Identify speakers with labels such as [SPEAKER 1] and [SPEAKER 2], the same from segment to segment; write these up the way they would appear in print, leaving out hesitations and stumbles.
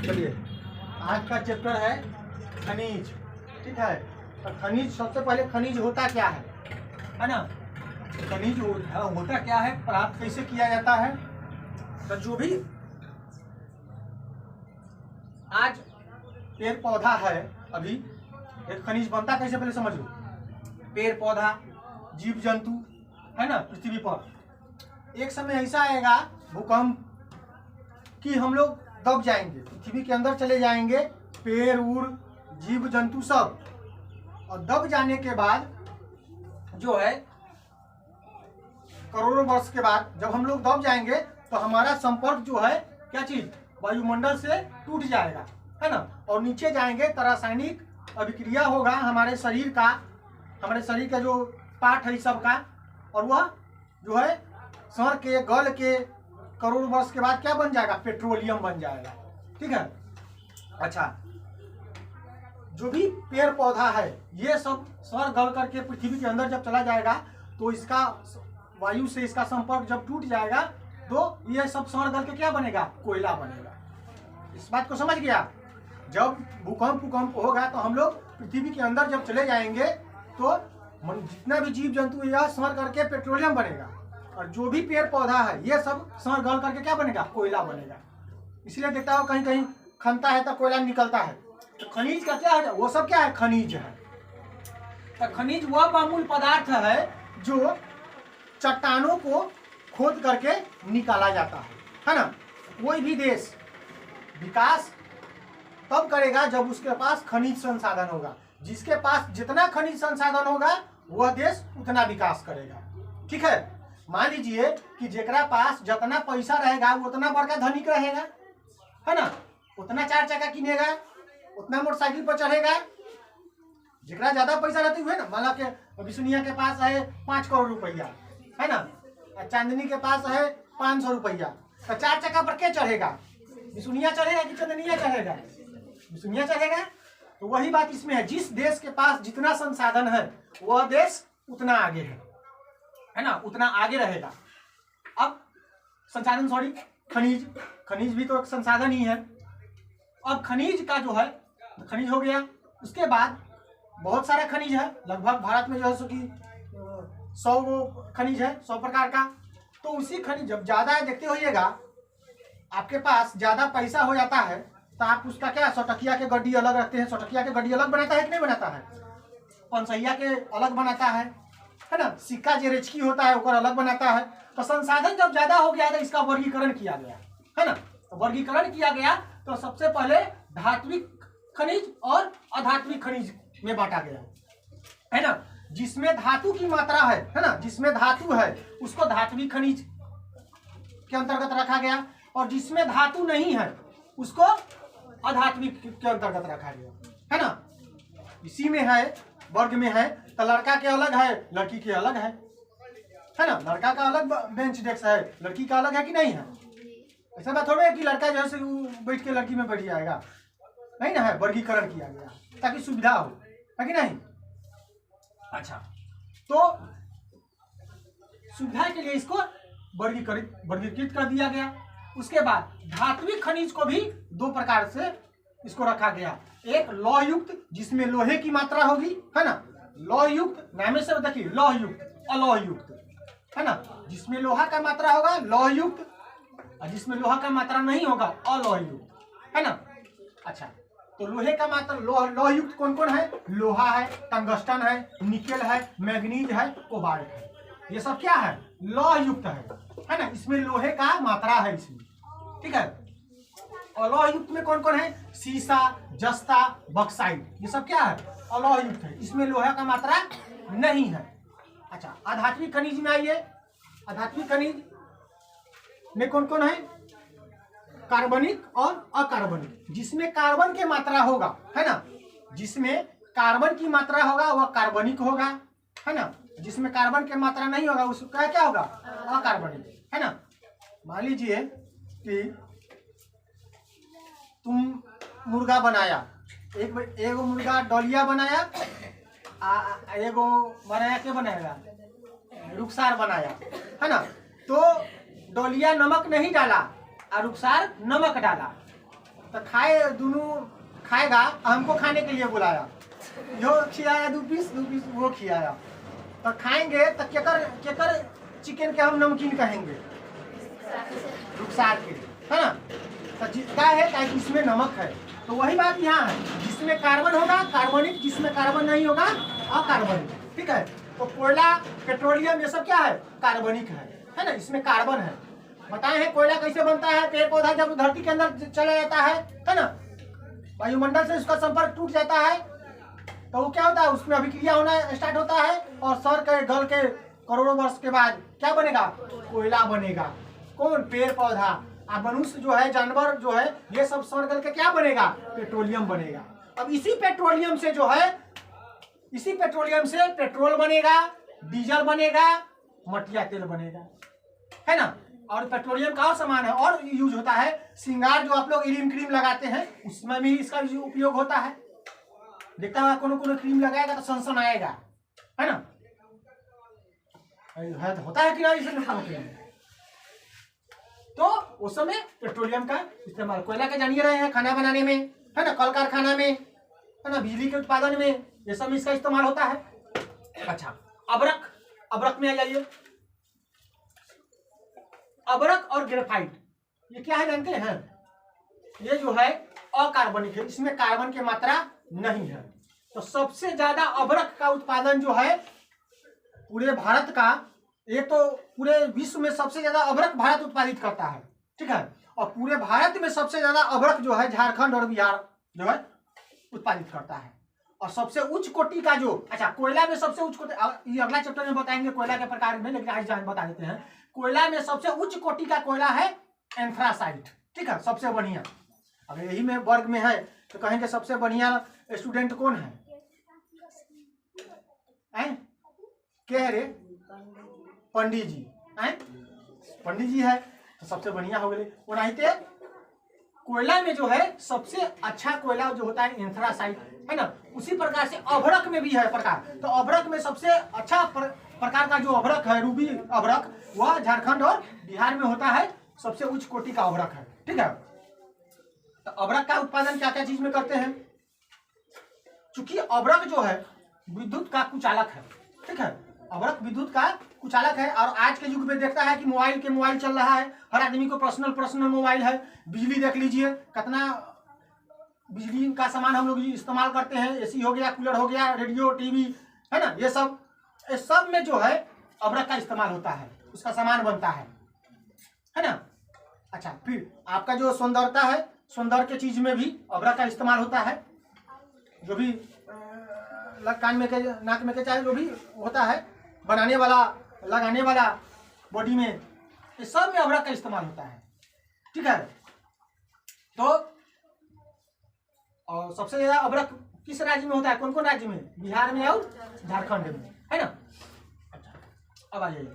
[SPEAKER 1] चलिए, आज का चैप्टर है खनिज। ठीक है, तो खनिज, सबसे पहले खनिज होता क्या है ना। खनिज होता क्या है, प्राप्त कैसे किया जाता है। तो जो भी आज पेड़ पौधा है, अभी एक खनिज बनता कैसे, पहले समझ लो। पेड़ पौधा, जीव जंतु है ना पृथ्वी पर, एक समय ऐसा आएगा भूकंप कि हम लोग दब जाएंगे, पृथ्वी के अंदर चले जाएंगे, पेड़ उड़ जीव जंतु सब। और दब जाने के बाद जो है करोड़ों वर्ष के बाद जब हम लोग दब जाएंगे तो हमारा संपर्क जो है क्या चीज, वायुमंडल से टूट जाएगा, है ना। और नीचे जाएंगे तो रासायनिक अभिक्रिया होगा हमारे शरीर का जो पार्ट है सब का, और वह जो है सड़ के गल के करोड़ वर्ष के बाद क्या बन जाएगा, पेट्रोलियम बन जाएगा। ठीक है। अच्छा, जो भी पेड़ पौधा है ये सब सड़ गल करके पृथ्वी के अंदर जब चला जाएगा तो इसका वायु से इसका संपर्क जब टूट जाएगा तो ये सब सड़ गल के क्या बनेगा, कोयला बनेगा। इस बात को समझ गया। जब भूकंप होगा तो हम लोग पृथ्वी के अंदर जब चले जाएंगे तो जितना भी जीव जंतु यह सड़ करके पेट्रोलियम बनेगा, और जो भी पेड़ पौधा है ये सब सड़ गल करके क्या बनेगा, कोयला बनेगा। इसलिए देखता हो कहीं कहीं खनता है तो कोयला निकलता है। तो खनिज का क्या है, वो सब क्या है, खनिज है। तो खनिज वह बहुमूल्य पदार्थ है जो चट्टानों को खोद करके निकाला जाता है ना। कोई भी देश विकास तब करेगा जब उसके पास खनिज संसाधन होगा। जिसके पास जितना खनिज संसाधन होगा वह देश उतना विकास करेगा। ठीक है। मान लीजिए कि जेकरा पास जितना पैसा रहेगा वो उतना बड़का धनिक रहेगा, है ना। उतना 4 चक्का किनेगा, उतना मोटरसाइकिल पर चढ़ेगा। जेकरा ज्यादा पैसा रहते हुए ना, मान ला के विष्णुनिया के पास है 5 करोड़ रुपया, है ना, चांदनी के पास है 500 रुपया, तो 4 चक्का पर क्या चढ़ेगा, विष्णुनिया चढ़ेगा कि चांदनिया चढ़ेगा, विष्णुनिया चढ़ेगा। तो वही बात इसमें है, जिस देश के पास जितना संसाधन है वह देश उतना आगे है ना, उतना आगे रहेगा। अब संसाधन, सॉरी, खनिज भी तो एक संसाधन ही है। अब खनिज का जो है, खनिज हो गया, उसके बाद बहुत सारा खनिज है। लगभग भारत में जो है सो कि 100 खनिज है, 100 प्रकार का। तो उसी खनिज जब ज्यादा देखते होइएगा, आपके पास ज्यादा पैसा हो जाता है तो आप उसका क्या, सौटकिया के गड्डी अलग रखते हैं। सौटकिया के गड्डी अलग बनाता है कि नहीं बनाता है, पंसैया के अलग बनाता है ना। सिक्का जो रेचकी होता है उसका अलग बनाता है। तो संसाधन जब ज्यादा हो गया तो इसका वर्गीकरण किया गया, है ना। तो वर्गीकरण किया गया तो सबसे पहले धात्विक खनिज और अधात्विक खनिज में बांटा गया, है ना। जिसमें धातु की मात्रा है ना, जिसमें धातु है उसको धात्विक खनिज के अंतर्गत रखा गया, और जिसमें धातु नहीं है उसको अधात्विक के अंतर्गत रखा गया, है ना। इसी में है, वर्ग में है। तो लड़का के अलग है, लड़की के अलग है ना। लड़का का अलग बेंच डेस्क है, लड़की का अलग है कि नहीं है। ऐसा बात थोड़ा है कि लड़का जैसे बैठ के लड़की में बैठ जाएगा, नहीं ना है। वर्गीकरण किया गया ताकि सुविधा हो, है कि नहीं। अच्छा, तो सुविधा के लिए इसको वर्गीकृत कर दिया गया। उसके बाद धात्विक खनिज को भी 2 प्रकार से इसको रखा गया। एक लौह युक्त, जिसमें लोहे की मात्रा होगी, है ना। लौह युक्त नामे से देखिए, लौह युक्त, अलोह युक्त, है ना। जिसमें लोहा का मात्रा होगा लौह युक्त, और जिसमें लोहा का मात्रा नहीं होगा अलोह युक्त, है ना। अच्छा, तो लोहे का मात्रा लौह युक्त कौन कौन है, लोहा है, टंगस्टन है, निकेल है, मैग्नीज है, कोबाल्ट है। ये सब क्या है, लौह युक्त है ना। इसमें लोहे का मात्रा है इसमें, ठीक है। अलोह युक्त में कौन कौन है, सीसा, जस्ता, बक्साइट, ये सब क्या है, अलोह युक्त है। इसमें लोहा का मात्रा नहीं है। अच्छा, आधात्मिक खनिज में आइए। आधात्मिक खनिज में कौन कौन है, कार्बनिक और अकार्बनिक। जिसमें कार्बन की मात्रा होगा, है ना, जिसमें कार्बन की मात्रा होगा वह कार्बनिक होगा, है ना। जिसमें कार्बन की मात्रा नहीं होगा उसका क्या होगा, अकार्बनिक, है ना। मान लीजिए कि तुम मुर्गा बनाया, एगो मुर्गा डलिया बनाया, एगो बनाया क्या बनाएगा, रुखसार बनाया, है ना। तो डलिया नमक नहीं डाला और रुखसार नमक डाला, तो खाए दोनों खाएगा, हमको खाने के लिए बुलाया, जो खिलाया 2 पीस वो खिलाया, तो खाएंगे तो केकर चिकन के हम नमकीन कहेंगे, रुखसार के, है ना। तो क्या है कि इसमें नमक है, तो वही बात यहाँ है, जिसमें कार्बन होगा कार्बनिक, जिसमें कार्बन नहीं होगा अकार्बनिक, ठीक है। तो कोयला, पेट्रोलियम, ये सब क्या है, कार्बनिक है ना, इसमें कार्बन है। बताए हैं कोयला कैसे बनता है, पेड़ पौधा जब धरती के अंदर चला जाता है ना, वायुमंडल से उसका संपर्क टूट जाता है, तो वो क्या होता है, उसमें अभिक्रिया होना स्टार्ट होता है, और सड़ के गल के करोड़ों वर्ष के बाद क्या बनेगा, कोयला बनेगा। कौन, पेड़ पौधा, मनुष्य जो है, जानवर जो है, ये सब सड़ गल के क्या बनेगा, पेट्रोलियम बनेगा। अब इसी पेट्रोलियम से जो है, इसी पेट्रोलियम से पेट्रोल बनेगा, डीजल बनेगा, मटिया तेल बनेगा, है ना। और पेट्रोलियम का और सामान है और यूज होता है, श्रृंगार जो आप लोग इलिम क्रीम लगाते हैं उसमें भी इसका उपयोग होता है। देखता है कोनो क्रीम लगाएगा तो सनसन आएगा, है ना, होता है कि नहीं। तो उस समय पेट्रोलियम का इस्तेमाल, कोयला के जानिए रहे हैं, खाना बनाने में, है ना, कल कारखाना में, है ना, बिजली के उत्पादन में, ये सब इसका इस्तेमाल होता है। अच्छा, अबरक में आ जाइए। अबरक और ग्रेफाइट ये क्या है जानते हैं, ये जो है अकार्बनिक है, इसमें कार्बन की मात्रा नहीं है। तो सबसे ज्यादा अबरक का उत्पादन जो है पूरे भारत का, ये तो पूरे विश्व में सबसे ज्यादा अबरक भारत उत्पादित करता है, ठीक है। और पूरे भारत में सबसे ज्यादा अबरक जो है झारखंड और बिहार जो है उत्पादित करता है। और सबसे उच्च कोटि का जो, अच्छा, कोयला में सबसे उच्च कोटि, ये अगला चैप्टर में बताएंगे कोयला के प्रकार में, लेकिन आज बता देते हैं। कोयला में सबसे उच्च कोटि का कोयला है एंथ्रासाइट, ठीक है, सबसे बढ़िया। अगर यही में वर्ग में है तो कहेंगे सबसे बढ़िया स्टूडेंट कौन है, क्या है रे, पंडित जी, पंडित जी है तो सबसे बढ़िया हो गए। और आते कोयला में जो है सबसे अच्छा कोयला जो होता है एंथ्रासाइट, है ना। उसी प्रकार से अभ्रक में भी है प्रकार, तो अभ्रक में सबसे अच्छा प्रकार का जो अभ्रक है, रूबी अभ्रक, वह झारखंड और बिहार में होता है, सबसे उच्च कोटि का अभ्रक है, ठीक है। तो अभ्रक का उत्पादन क्या क्या चीज में करते हैं, चूंकि अभ्रक जो है विद्युत का कुचालक है, ठीक है, अभ्रक विद्युत का कुचालक है। और आज के युग में देखता है कि मोबाइल चल रहा है, हर आदमी को पर्सनल मोबाइल है। बिजली देख लीजिए, कितना बिजली का सामान हम लोग इस्तेमाल करते हैं, एसी हो गया, कूलर हो गया, रेडियो, टीवी, है ना, ये सब में जो है अभ्रक का इस्तेमाल होता है, उसका सामान बनता है ना। अच्छा, फिर आपका जो सौंदर्यता है, सौंदर्य के चीज में भी अभ्रक का इस्तेमाल होता है, जो भी कान में के, नाक में के, चाहे जो भी होता है, बनाने वाला, लगाने वाला बॉडी में, ये सब में अभ्रक का इस्तेमाल होता है, ठीक है। तो और सबसे ज्यादा अभ्रक किस राज्य में होता है, कौन कौन राज्य में, बिहार में और झारखंड में, है ना। अच्छा, अब आइए,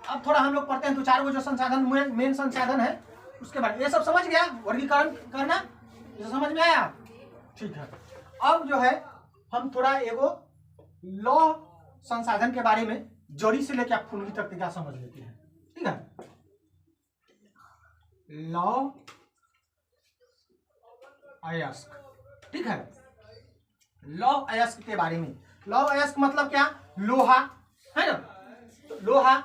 [SPEAKER 1] अब थोड़ा हम लोग पढ़ते हैं 2-4 वो जो संसाधन, मेन संसाधन है उसके बाद। ये सब समझ गया, वर्गीकरण करना ये समझ में आया, ठीक है। अब जो है हम थोड़ा एगो लौ संसाधन के बारे में जड़ी से लेकर आप फुनगी तक क्या समझ लेते हैं, ठीक है। लौ अयस्क, ठीक है, लौ अयस्क के बारे में। लौ अयस्क मतलब क्या, लोहा, है ना, तो लोहा,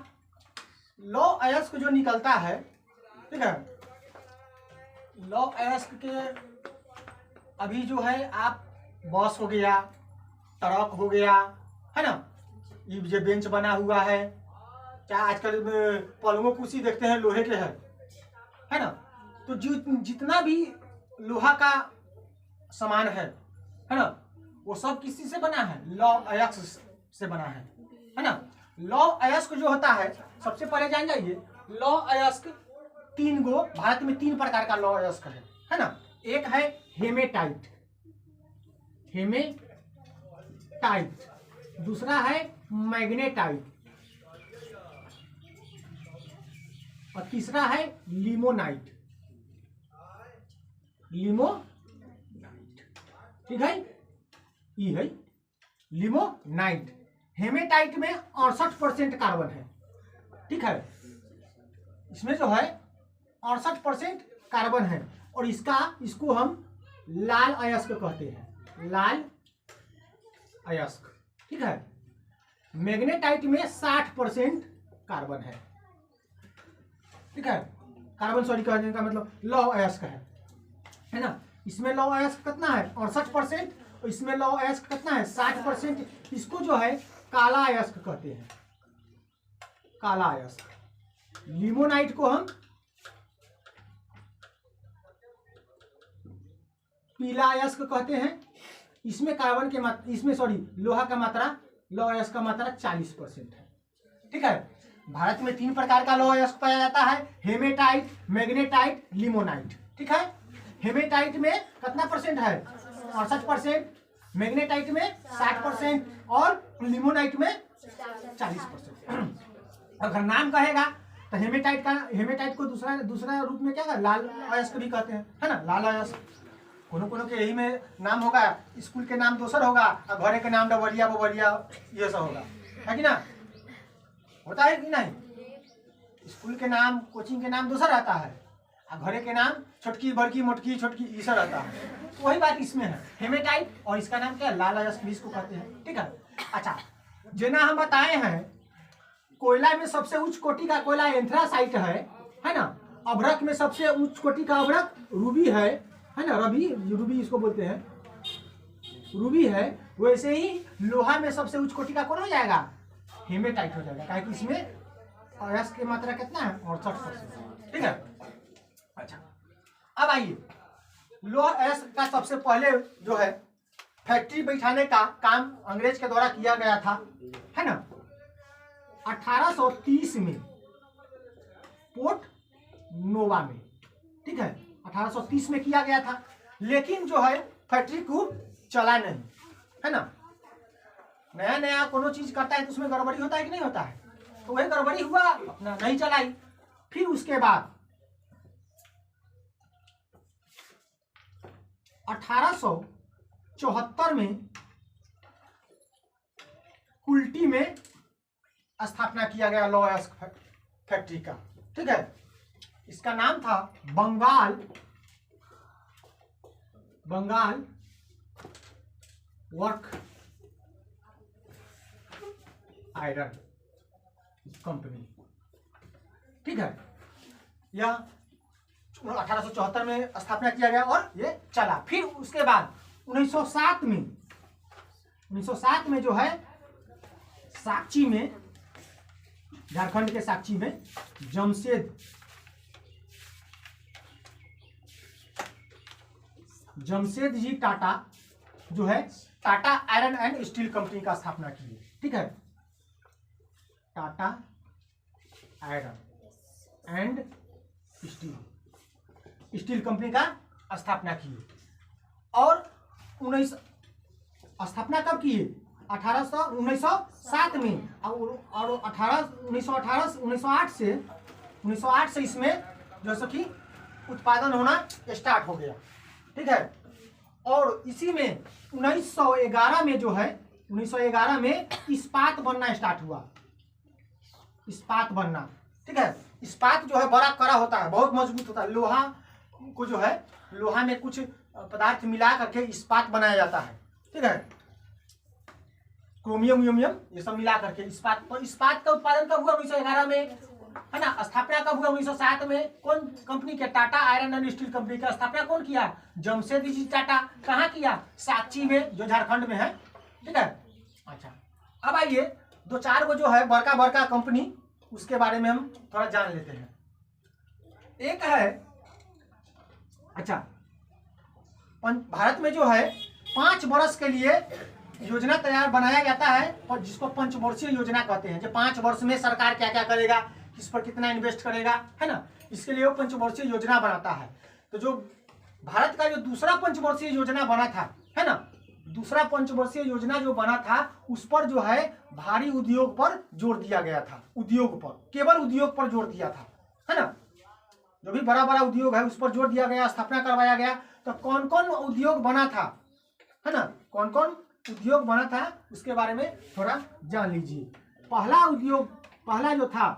[SPEAKER 1] लौ अयस्क जो निकलता है, ठीक है, लौ अयस्क के अभी जो है आप बस हो गया, ट्रक हो गया, है ना, ये जो बेंच बना हुआ है, चाहे आजकल पलंगों कुर्सी देखते हैं लोहे के है ना। तो जितना भी लोहा का सामान है ना, वो सब किसी से बना है, लौ अयस्क से बना है ना। लौ अयस्क जो होता है, सबसे पहले जान जाइए, लौ अयस्क 3 गो, भारत में 3 प्रकार का लौ अयस्क है ना। एक है हेमेटाइट, दूसरा है मैग्नेटाइट, और तीसरा है लिमोनाइट, ठीक है, ये है लिमोनाइट। हेमेटाइट में 68% कार्बन है, ठीक है, इसमें जो है 68% कार्बन है। और इसको हम लाल अयस्क कहते हैं, लाल अयस्क। ठीक है, मैग्नेटाइट में 60% कार्बन ठीक है, कार्बन सॉरी कहने का मतलब लौह अयस्क है ना। इसमें लौह अयस्क कितना है 68%, और इसमें लौह अयस्क कितना है 60%। इसको जो है काला अयस्क कहते हैं, काला अयस्क। लिमोनाइट को हम पीला अयस्क कहते हैं। इसमें कार्बन के मात्रा, इसमें सॉरी लोहा का मात्रा, लौह अयस्क का मात्रा 40% है। ठीक है, भारत में 3 प्रकार का लौह अयस्क पाया जाता है, हेमेटाइट, मैग्नेटाइट, लिमोनाइट। ठीक है, हेमेटाइट में कितना परसेंट है 68%, मैग्नेटाइट में 60% और लिमोनाइट में 40%। अगर नाम कहेगा तो हेमेटाइट को दूसरा रूप में क्या है लाल अयस्क भी कहते हैं, है ना, लाल अयस्क। कोनो के यही में नाम होगा, स्कूल के नाम दूसर होगा और घरे के नाम डबरिया बबरिया ये सब होगा, है कि ना, होता है कि नहीं। स्कूल के नाम कोचिंग के नाम दूसरा रहता है और घरे के नाम छोटकी बड़की मोटकी छोटकी ये सब रहता है। वही बात इसमें है, हेमेटाइट, और इसका नाम क्या है लाल अयस्क भी इसको कहते हैं। ठीक है, अच्छा, जना हम बताए हैं कोयला में सबसे उच्च कोटि का कोयला एंथ्रासाइट है ना। अभ्रक में सबसे उच्च कोटि का अभ्रक रूबी है ना, रूबी इसको बोलते हैं, रूबी है। वैसे ही लोहा में सबसे उच्च कोटि का कौन हो जाएगा हेमेटाइट हो जाएगा, क्योंकि इसमें अयस्क की मात्रा कितना है 68%। ठीक है, अच्छा, अब आइए लोहा अयस्क का सबसे पहले जो है फैक्ट्री बैठाने का काम अंग्रेज के द्वारा किया गया था, है ना, 1830 में पोर्ट नोवा में। ठीक है, 1830 में किया गया था, लेकिन जो है फैक्ट्री को चला नहीं, है ना। नया नया कोनो चीज करता है तो उसमें गड़बड़ी होता है कि नहीं होता है, तो वही गड़बड़ी हुआ, अपना नहीं चलाई। फिर उसके बाद 1874 में कुल्टी में स्थापना किया गया लौह अयस्क फैक्ट्री का। ठीक है, इसका नाम था बंगाल वर्क आयरन कंपनी। ठीक है, यह 1874 में स्थापना किया गया और ये चला। फिर उसके बाद 1907 में जो है साक्षी में, झारखंड के साक्षी में जमशेद जी टाटा जो है Tata iron and steel company का स्थापना की। ठीक है, Tata iron and steel company का स्थापना की। और स्थापना कब की है 1907 में, और 1908 से इसमें जैसे कि उत्पादन होना स्टार्ट हो गया। ठीक है, और इसी में 1911 में जो है 1911 में इस्पात बनना स्टार्ट हुआ, इस्पात बनना। ठीक है, इस्पात जो है बड़ा कड़ा होता है, बहुत मजबूत होता है। लोहा को जो है लोहा में कुछ पदार्थ मिला करके इस्पात बनाया जाता है। ठीक है, क्रोमियम यूमियम ये सब मिला करके इस्पात का उत्पादन कब हुआ 1911 में, है ना। स्थापना कब हुआ 1907 में, कौन कंपनी के Tata iron and steel company का स्थापना कौन किया जमशेद जी टाटा। कहाँ किया साक्षी में जो झारखंड में है। ठीक है, अच्छा, अब आइए 2-4 गो जो है बड़का कंपनी उसके बारे में हम थोड़ा जान लेते हैं। एक है, अच्छा, भारत में जो है 5 वर्ष के लिए योजना तैयार बनाया जाता है और जिसको पंचवर्षीय योजना कहते हैं। जो 5 वर्ष में सरकार क्या क्या करेगा, किस पर कितना इन्वेस्ट करेगा, है ना, इसके लिए वो पंचवर्षीय योजना बनाता है। तो जो भारत का जो दूसरा पंचवर्षीय योजना बना था, है ना, दूसरा पंचवर्षीय योजना जो बना था उस पर जो है भारी उद्योग पर जोर दिया गया था। उद्योग पर, केवल उद्योग पर जोर दिया था, है ना। जो भी बड़ा बड़ा उद्योग है उस पर जोर दिया गया, स्थापना करवाया गया। तो कौन कौन उद्योग बना था, है ना, कौन कौन उद्योग बना था उसके बारे में थोड़ा जान लीजिए। पहला जो था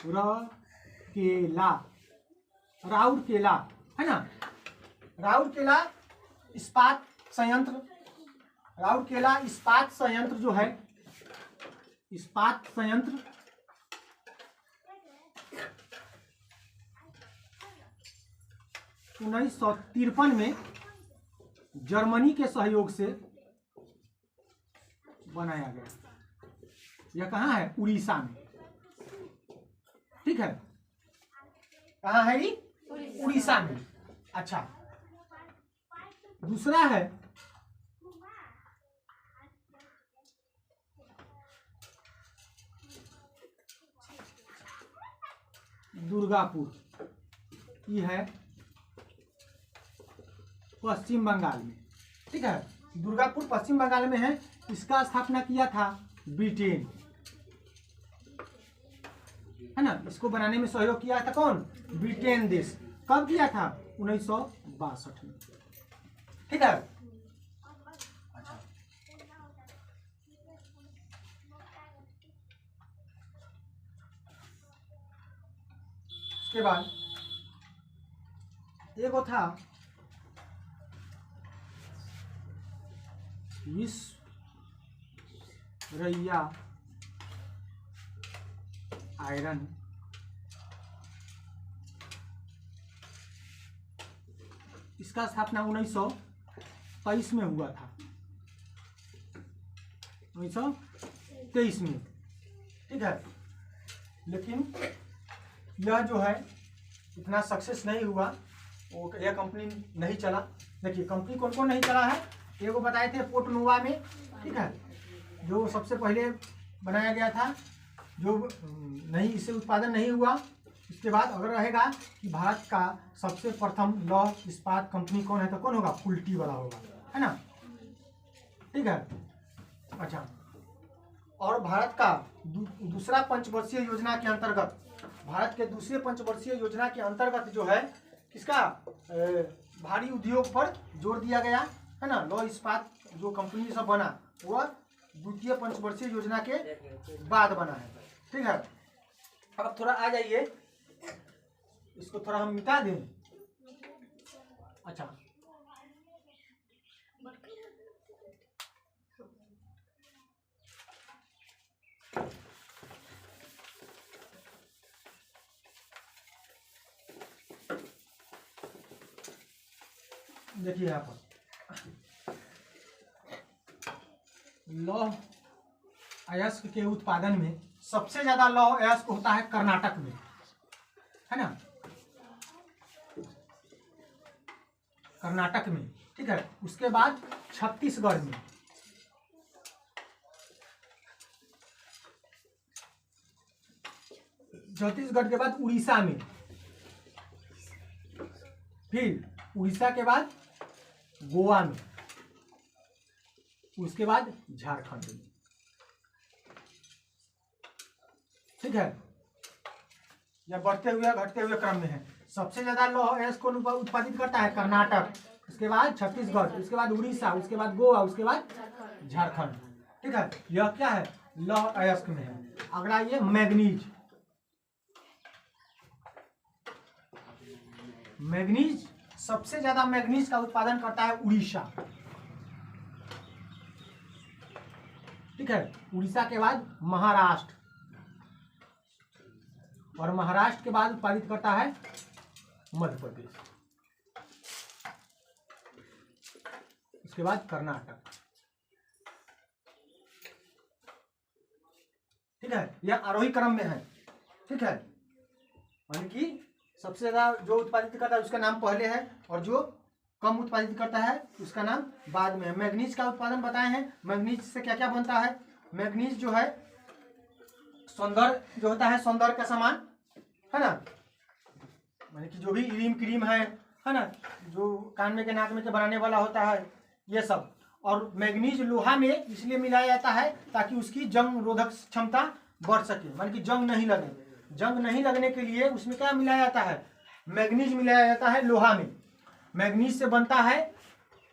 [SPEAKER 1] राउरकेला, राउरकेला है ना, राउरकेला इस्पात संयंत्र, राउरकेला इस्पात संयंत्र जो है, इस्पात संयंत्र 1953 में जर्मनी के सहयोग से बनाया गया। यह कहाँ है? उड़ीसा में। ठीक है, कहाँ है ये? उड़ीसा में। अच्छा, दूसरा है दुर्गापुर, ये है पश्चिम बंगाल में। ठीक है, दुर्गापुर पश्चिम बंगाल में है। इसका स्थापना किया था ब्रिटेन, है ना। इसको बनाने में सहयोग किया था कौन? ब्रिटेन देश। कब किया था? 1962 में। ठीक है, अच्छा, उसके बाद एक था विश्वरैया आयरन इसका स्थापना 1923 में हुआ था, 1923 में। ठीक है, लेकिन यह जो है इतना सक्सेस नहीं हुआ, वो यह कंपनी नहीं चला। देखिए कंपनी कौन कौन नहीं चला है, एगो बताए थे पोर्ट नोवा में। ठीक है, जो सबसे पहले बनाया गया था, जो नहीं, इससे उत्पादन नहीं हुआ। इसके बाद अगर रहेगा कि भारत का सबसे प्रथम लौह इस्पात कंपनी कौन है, तो कौन होगा? फुल्टी वाला होगा, है ना। ठीक है, अच्छा, और भारत का दूसरा पंचवर्षीय योजना के अंतर्गत, भारत के दूसरे पंचवर्षीय योजना के अंतर्गत जो है किसका भारी उद्योग पर जोर दिया गया, है ना। लौह इस्पात जो कंपनी सब बना वह द्वितीय पंचवर्षीय योजना के बाद बना है। ठीक है, अब थोड़ा आ जाइए, इसको थोड़ा हम मिटा दें। अच्छा, देखिए यहाँ पर लौह अयस्क के उत्पादन में सबसे ज्यादा लौह अयस्क होता है कर्नाटक में, है ना, कर्नाटक में। ठीक है, उसके बाद छत्तीसगढ़ में, छत्तीसगढ़ के बाद उड़ीसा में, फिर उड़ीसा के बाद गोवा में, उसके बाद झारखंड में। ठीक है, यह बढ़ते हुए घटते हुए क्रम में है। सबसे ज्यादा लौह अयस्क कौन उत्पादित करता है? कर्नाटक, उसके बाद छत्तीसगढ़, उसके बाद उड़ीसा, उसके बाद गोवा, उसके बाद झारखंड। ठीक है, यह क्या है? लौह अयस्क में है। अगला ये मैग्नीज, मैग्नीज सबसे ज्यादा मैग्नीज का उत्पादन करता है उड़ीसा। ठीक है, उड़ीसा के बाद महाराष्ट्र, और महाराष्ट्र के बाद उत्पादित करता है मध्य प्रदेश, उसके बाद कर्नाटक। ठीक है, यह आरोही क्रम में है। ठीक है, यानी कि सबसे ज्यादा जो उत्पादित करता है उसका नाम पहले है, और जो कम उत्पादित करता है उसका नाम बाद में है। मैग्नीज का उत्पादन बताए हैं। मैग्नीज से क्या क्या बनता है? मैग्नीज जो है सौंदर्य जो होता है, सौंदर्य का सामान, है ना, माने कि जो भी क्रीम क्रीम है ना, जो कान में के नाक में के बनाने वाला होता है, ये सब। और मैग्नीज लोहा में इसलिए मिलाया जाता है ताकि उसकी जंग रोधक क्षमता बढ़ सके, माने कि जंग नहीं लगे। जंग नहीं लगने के लिए उसमें क्या मिलाया जाता है? मैग्नीज मिलाया जाता है लोहा में। मैग्नीज से बनता है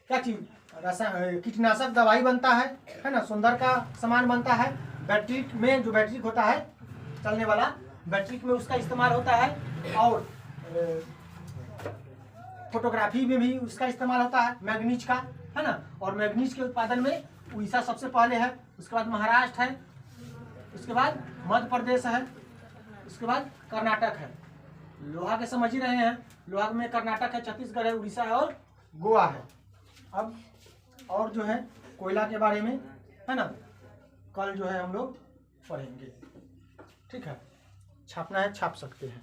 [SPEAKER 1] क्या चीज? कीटनाशक दवाई बनता है ना, सौंदर्य का सामान बनता है। बैटरी में जो बैटरी होता है चलने वाला, बैटरी में उसका इस्तेमाल होता है, और फोटोग्राफी में भी उसका इस्तेमाल होता है मैग्नीज का, है ना। और मैग्नीज के उत्पादन में उड़ीसा सबसे पहले है, उसके बाद महाराष्ट्र है, उसके बाद मध्य प्रदेश है, उसके बाद कर्नाटक है। लोहा के समझ ही रहे हैं, लोहा में कर्नाटक है, छत्तीसगढ़ है, उड़ीसा है और गोवा है। अब और जो है कोयला के बारे में, है ना, कल जो है हम लोग पढ़ेंगे। ठीक है, छापना है छाप सकते हैं।